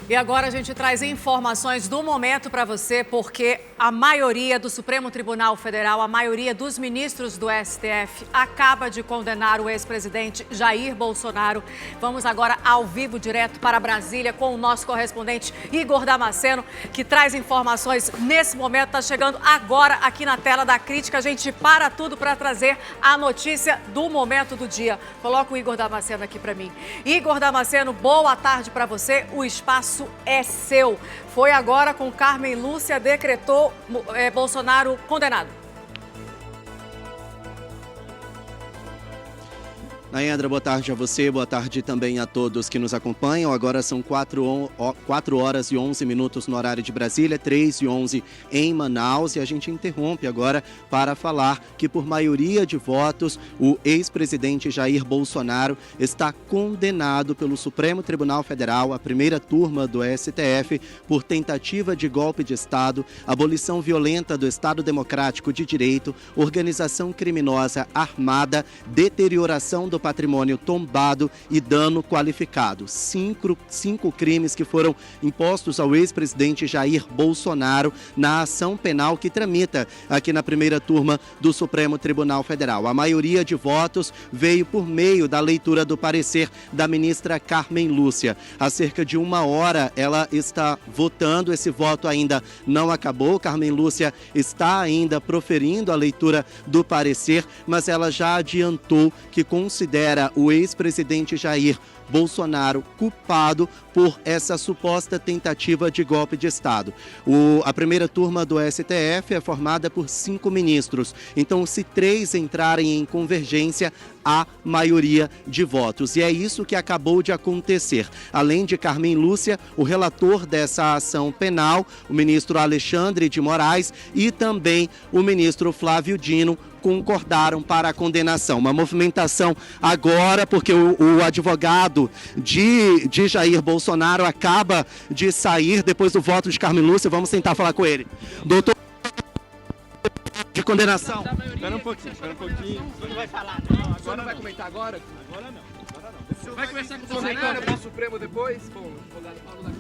E agora a gente traz informações do momento para você, porque a maioria do Supremo Tribunal Federal, a maioria dos ministros do STF, acaba de condenar o ex-presidente Jair Bolsonaro. Vamos agora ao vivo, direto para Brasília, com o nosso correspondente Igor Damasceno, que traz informações nesse momento. Está chegando agora aqui na tela da Crítica. A gente para tudo para trazer a notícia do momento do dia. Coloca o Igor Damasceno aqui para mim. Igor Damasceno, boa tarde para você. O espaço é seu. Foi agora com Carmen Lúcia, decretou Bolsonaro condenado. Nayandra, boa tarde a você, boa tarde também a todos que nos acompanham. Agora são 4 horas e 11 minutos no horário de Brasília, 3 e 11 em Manaus, e a gente interrompe agora para falar que, por maioria de votos, o ex-presidente Jair Bolsonaro está condenado pelo Supremo Tribunal Federal, a primeira turma do STF, por tentativa de golpe de Estado, abolição violenta do Estado Democrático de Direito, organização criminosa armada, deterioração do patrimônio tombado e dano qualificado. Cinco crimes que foram impostos ao ex-presidente Jair Bolsonaro na ação penal que tramita aqui na primeira turma do Supremo Tribunal Federal. A maioria de votos veio por meio da leitura do parecer da ministra Carmen Lúcia. Há cerca de 1 hora ela está votando, esse voto ainda não acabou. Carmen Lúcia está ainda proferindo a leitura do parecer, mas ela já adiantou que considera o ex-presidente Jair Bolsonaro culpado por essa suposta tentativa de golpe de Estado. A primeira turma do STF é formada por 5 ministros. Então, se 3 entrarem em convergência, há maioria de votos. E é isso que acabou de acontecer. Além de Carmen Lúcia, o relator dessa ação penal, o ministro Alexandre de Moraes, e também o ministro Flávio Dino, concordaram para a condenação. Uma movimentação agora, porque o advogado de Jair Bolsonaro acaba de sair depois do voto de Carmen Lúcia. Vamos tentar falar com ele. Doutor, de condenação. Espera um pouquinho. Você não vai falar, não? Agora não vai comentar agora? Agora não. Vai conversar com o Bolsonaro para o Supremo depois? Bom, advogado Paulo da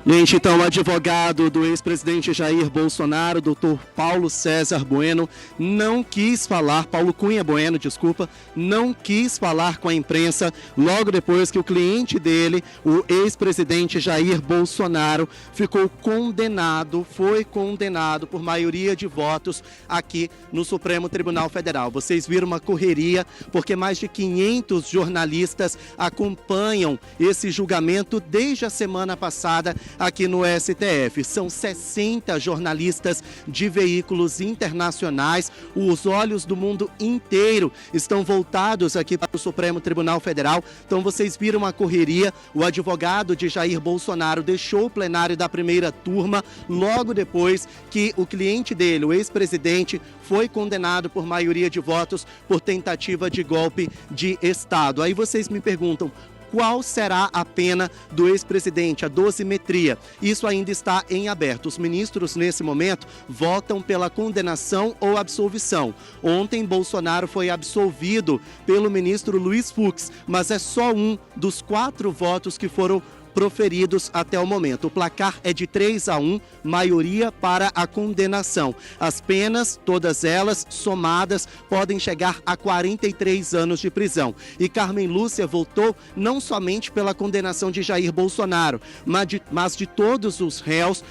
Gente, então, o advogado do ex-presidente Jair Bolsonaro, doutor Paulo César Bueno, não quis falar, Paulo Cunha Bueno, desculpa, não quis falar com a imprensa logo depois que o cliente dele, o ex-presidente Jair Bolsonaro, foi condenado por maioria de votos aqui no Supremo Tribunal Federal. Vocês viram uma correria, porque mais de 500 jornalistas acompanham esse julgamento desde a semana passada aqui no STF. São 60 jornalistas de veículos internacionais. Os olhos do mundo inteiro estão voltados aqui para o Supremo Tribunal Federal. Então vocês viram a correria. O advogado de Jair Bolsonaro deixou o plenário da primeira turma logo depois que o cliente dele, o ex-presidente, foi condenado por maioria de votos por tentativa de golpe de Estado. Aí vocês me perguntam: qual será a pena do ex-presidente, a dosimetria? Isso ainda está em aberto. Os ministros, nesse momento, votam pela condenação ou absolvição. Ontem, Bolsonaro foi absolvido pelo ministro Luiz Fux, mas é só um dos 4 votos que foram proferidos até o momento. O placar é de 3-1, maioria para a condenação. As penas, todas elas somadas, podem chegar a 43 anos de prisão. E Carmen Lúcia votou não somente pela condenação de Jair Bolsonaro, mas de todos os réus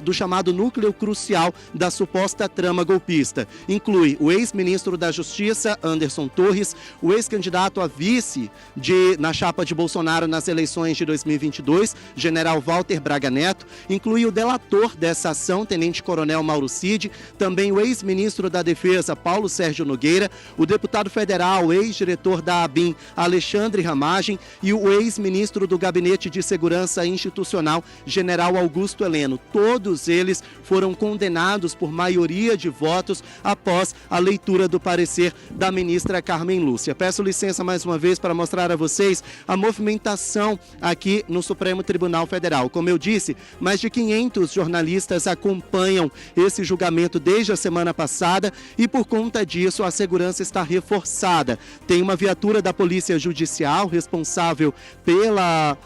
do chamado núcleo crucial da suposta trama golpista. Inclui o ex-ministro da Justiça, Anderson Torres, o ex-candidato a vice na chapa de Bolsonaro nas eleições de 2022, general Walter Braga Neto, inclui o delator dessa ação, tenente-coronel Mauro Cid, também o ex-ministro da Defesa, Paulo Sérgio Nogueira, o deputado federal, ex-diretor da ABIN, Alexandre Ramagem, e o ex-ministro do Gabinete de Segurança Institucional, general Augusto Heleno. Todos eles foram condenados por maioria de votos após a leitura do parecer da ministra Carmen Lúcia. Peço licença mais uma vez para mostrar a vocês a movimentação aqui no Supremo Tribunal Federal. Como eu disse, mais de 500 jornalistas acompanham esse julgamento desde a semana passada e, por conta disso, a segurança está reforçada. Tem uma viatura da Polícia Judicial responsável pela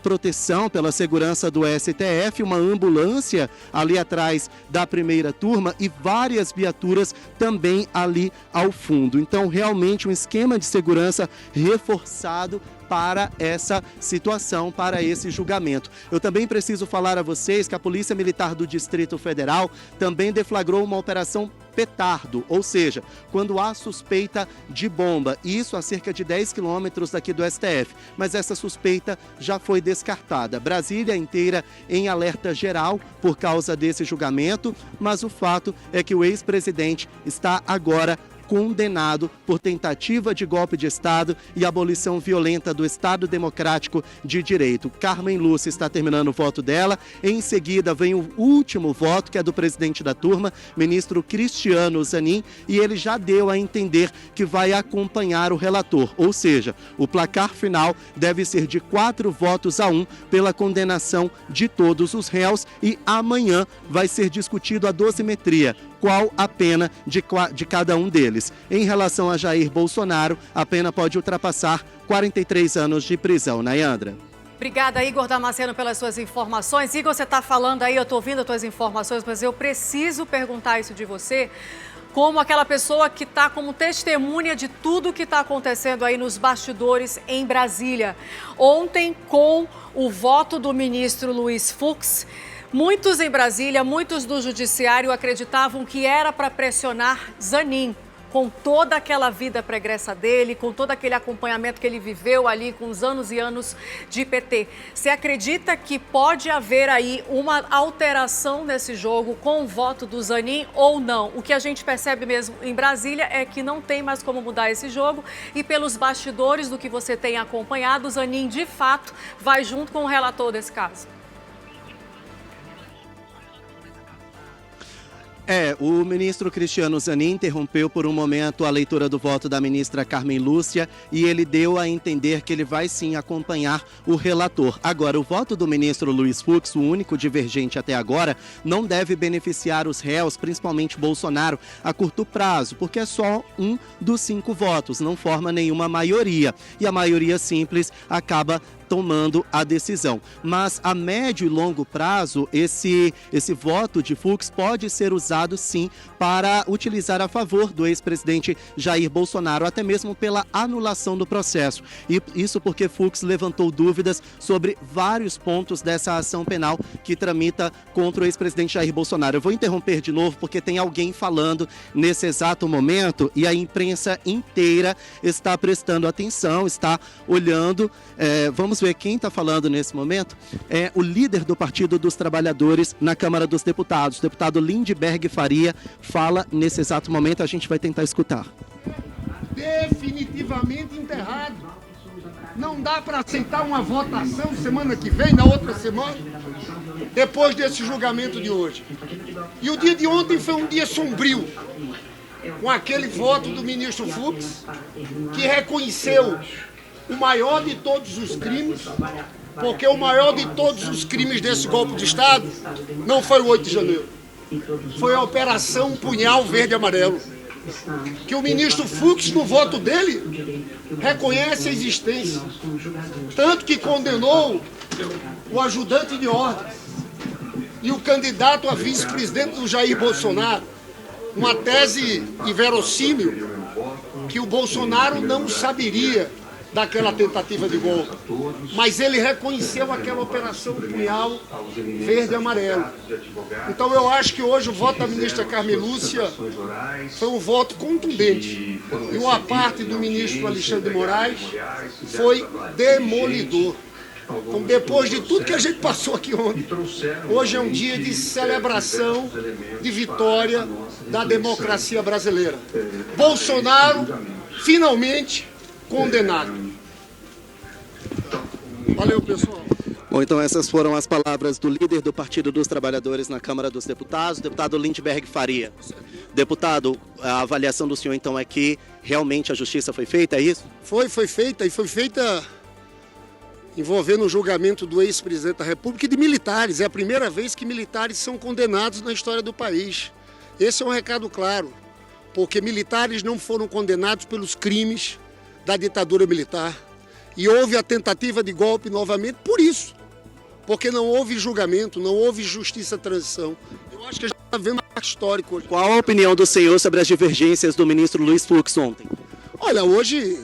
proteção, pela segurança do STF, uma ambulância ali atrás da primeira turma e várias viaturas também ali ao fundo. Então, realmente um esquema de segurança reforçado para essa situação, para esse julgamento. Eu também preciso falar a vocês que a Polícia Militar do Distrito Federal também deflagrou uma operação petardo, ou seja, quando há suspeita de bomba, isso a cerca de 10 quilômetros daqui do STF, mas essa suspeita já foi descartada. Brasília inteira em alerta geral por causa desse julgamento, mas o fato é que o ex-presidente está agora condenado por tentativa de golpe de Estado e abolição violenta do Estado Democrático de Direito. Carmen Lúcia está terminando o voto dela. Em seguida vem o último voto, que é do presidente da turma, ministro Cristiano Zanin, e ele já deu a entender que vai acompanhar o relator. Ou seja, o placar final deve ser de 4-1 pela condenação de todos os réus e amanhã vai ser discutido a dosimetria. Qual a pena de cada um deles. Em relação a Jair Bolsonaro, a pena pode ultrapassar 43 anos de prisão. Nayandra. Obrigada, Igor Damasceno, pelas suas informações. Igor, você está falando aí, eu estou ouvindo as suas informações, mas eu preciso perguntar isso de você, como aquela pessoa que está como testemunha de tudo que está acontecendo aí nos bastidores em Brasília. Ontem, com o voto do ministro Luiz Fux, muitos em Brasília, muitos do judiciário acreditavam que era para pressionar Zanin, com toda aquela vida pregressa dele, com todo aquele acompanhamento que ele viveu ali com os anos e anos de PT. Você acredita que pode haver aí uma alteração nesse jogo com o voto do Zanin ou não? O que a gente percebe mesmo em Brasília é que não tem mais como mudar esse jogo e pelos bastidores do que você tem acompanhado, o Zanin de fato vai junto com o relator desse caso. O ministro Cristiano Zanin interrompeu por um momento a leitura do voto da ministra Carmen Lúcia e ele deu a entender que ele vai sim acompanhar o relator. Agora, o voto do ministro Luiz Fux, o único divergente até agora, não deve beneficiar os réus, principalmente Bolsonaro, a curto prazo, porque é só um dos 5 votos, não forma nenhuma maioria. E a maioria simples acaba tomando a decisão. Mas a médio e longo prazo, esse voto de Fux pode ser usado sim para utilizar a favor do ex-presidente Jair Bolsonaro, até mesmo pela anulação do processo. E isso porque Fux levantou dúvidas sobre vários pontos dessa ação penal que tramita contra o ex-presidente Jair Bolsonaro. Eu vou interromper de novo porque tem alguém falando nesse exato momento e a imprensa inteira está prestando atenção, está olhando. Vamos ver quem está falando nesse momento. É o líder do Partido dos Trabalhadores na Câmara dos Deputados, o deputado Lindbergh Faria, fala nesse exato momento, a gente vai tentar escutar. Definitivamente enterrado. Não dá para aceitar uma votação semana que vem, na outra semana, depois desse julgamento de hoje. E o dia de ontem foi um dia sombrio, com aquele voto do ministro Fux, que reconheceu o maior de todos os crimes, porque o maior de todos os crimes desse golpe de Estado não foi o 8 de janeiro, foi a Operação Punhal Verde e Amarelo, que o ministro Fux, no voto dele, reconhece a existência, tanto que condenou o ajudante de ordens e o candidato a vice-presidente do Jair Bolsonaro, uma tese inverossímil que o Bolsonaro não saberia daquela tentativa de golpe, mas ele reconheceu aquela operação punhal verde e amarelo. Então eu acho que hoje o voto da ministra Carmen Lúcia foi um voto contundente. E uma parte do ministro Alexandre de Moraes foi demolidor. Então, depois de tudo que a gente passou aqui ontem, hoje é um dia de celebração, de vitória da democracia brasileira. Bolsonaro, finalmente, condenado. Valeu, pessoal. Bom, então essas foram as palavras do líder do Partido dos Trabalhadores na Câmara dos Deputados, o deputado Lindbergh Faria. Deputado, a avaliação do senhor então é que realmente a justiça foi feita, é isso? Foi feita e foi feita envolvendo o julgamento do ex-presidente da República e de militares. É a primeira vez que militares são condenados na história do país. Esse é um recado claro, porque militares não foram condenados pelos crimes da ditadura militar. E houve a tentativa de golpe novamente por isso, porque não houve julgamento, não houve justiça de transição. Eu acho que a gente está vendo um marco histórico hoje. Qual a opinião do senhor sobre as divergências do ministro Luiz Fux ontem? Olha, hoje,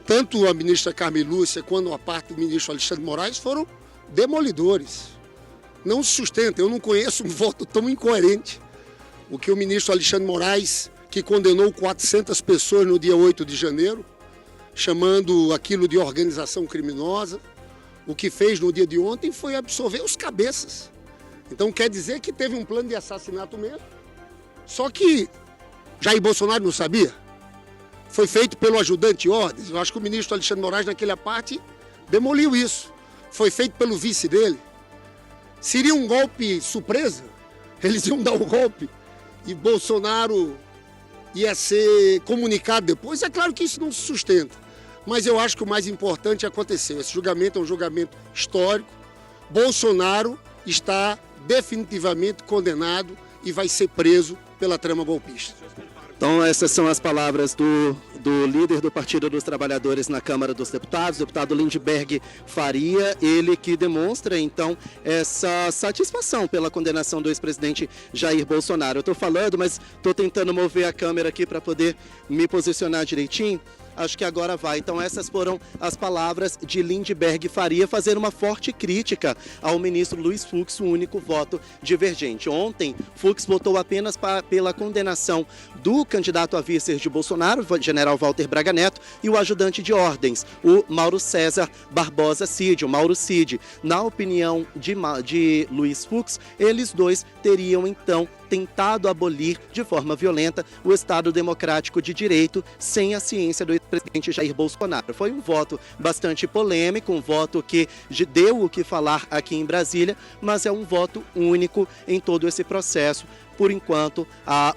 tanto a ministra Carmen Lúcia quanto a parte do ministro Alexandre de Moraes foram demolidores. Não se sustenta, eu não conheço um voto tão incoerente. O que o ministro Alexandre de Moraes, que condenou 400 pessoas no dia 8 de janeiro, chamando aquilo de organização criminosa, o que fez no dia de ontem foi absorver os cabeças. Então quer dizer que teve um plano de assassinato mesmo. Só que Jair Bolsonaro não sabia. Foi feito pelo ajudante de ordens. Eu acho que o ministro Alexandre de Moraes, naquela parte, demoliu isso. Foi feito pelo vice dele. Seria um golpe surpresa? Eles iam dar um golpe e Bolsonaro ia ser comunicado depois. É claro que isso não se sustenta. Mas eu acho que o mais importante aconteceu. Esse julgamento é um julgamento histórico. Bolsonaro está definitivamente condenado e vai ser preso pela trama golpista. Então essas são as palavras do líder do Partido dos Trabalhadores na Câmara dos Deputados, o deputado Lindbergh Faria, ele que demonstra então essa satisfação pela condenação do ex-presidente Jair Bolsonaro. Eu estou falando, mas estou tentando mover a câmera aqui para poder me posicionar direitinho. Acho que agora vai. Então essas foram as palavras de Lindbergh Faria, fazendo uma forte crítica ao ministro Luiz Fux, o único voto divergente. Ontem, Fux votou apenas pela condenação do candidato a vice de Bolsonaro, o general Walter Braga Neto, e o ajudante de ordens, o Mauro César Barbosa Cid, o Mauro Cid. Na opinião de Luiz Fux, eles dois teriam então tentado abolir de forma violenta o Estado Democrático de Direito sem a ciência do ex-presidente Jair Bolsonaro. Foi um voto bastante polêmico, um voto que deu o que falar aqui em Brasília, mas é um voto único em todo esse processo. Por enquanto,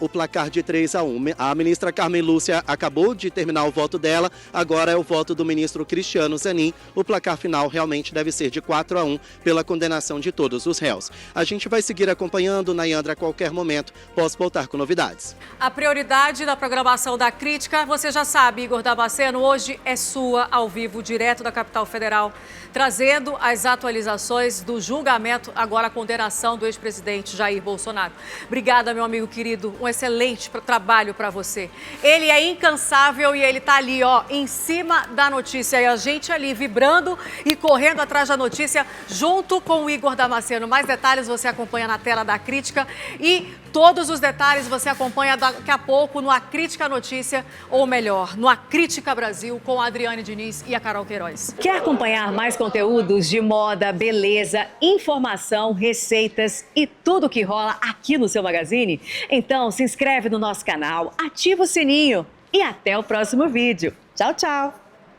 o placar de 3-1. A ministra Carmen Lúcia acabou de terminar o voto dela, agora é o voto do ministro Cristiano Zanin. O placar final realmente deve ser de 4-1 pela condenação de todos os réus. A gente vai seguir acompanhando, Nayandra, a qualquer momento posso voltar com novidades. A prioridade da programação da Crítica, você já sabe, Igor Damasceno, hoje é sua, ao vivo, direto da capital federal, trazendo as atualizações do julgamento, agora a condenação do ex-presidente Jair Bolsonaro. Obrigada, meu amigo querido. Um excelente trabalho para você. Ele é incansável e ele tá ali, ó, em cima da notícia. E a gente ali vibrando e correndo atrás da notícia junto com o Igor Damasceno. Mais detalhes você acompanha na tela da Crítica e todos os detalhes você acompanha daqui a pouco no A Crítica Notícia, ou melhor, no A Crítica Brasil, com a Adriane Diniz e a Carol Queiroz. Quer acompanhar mais conteúdos de moda, beleza, informação, receitas e tudo que rola aqui no seu Magazine? Então se inscreve no nosso canal, ativa o sininho e até o próximo vídeo. Tchau, tchau!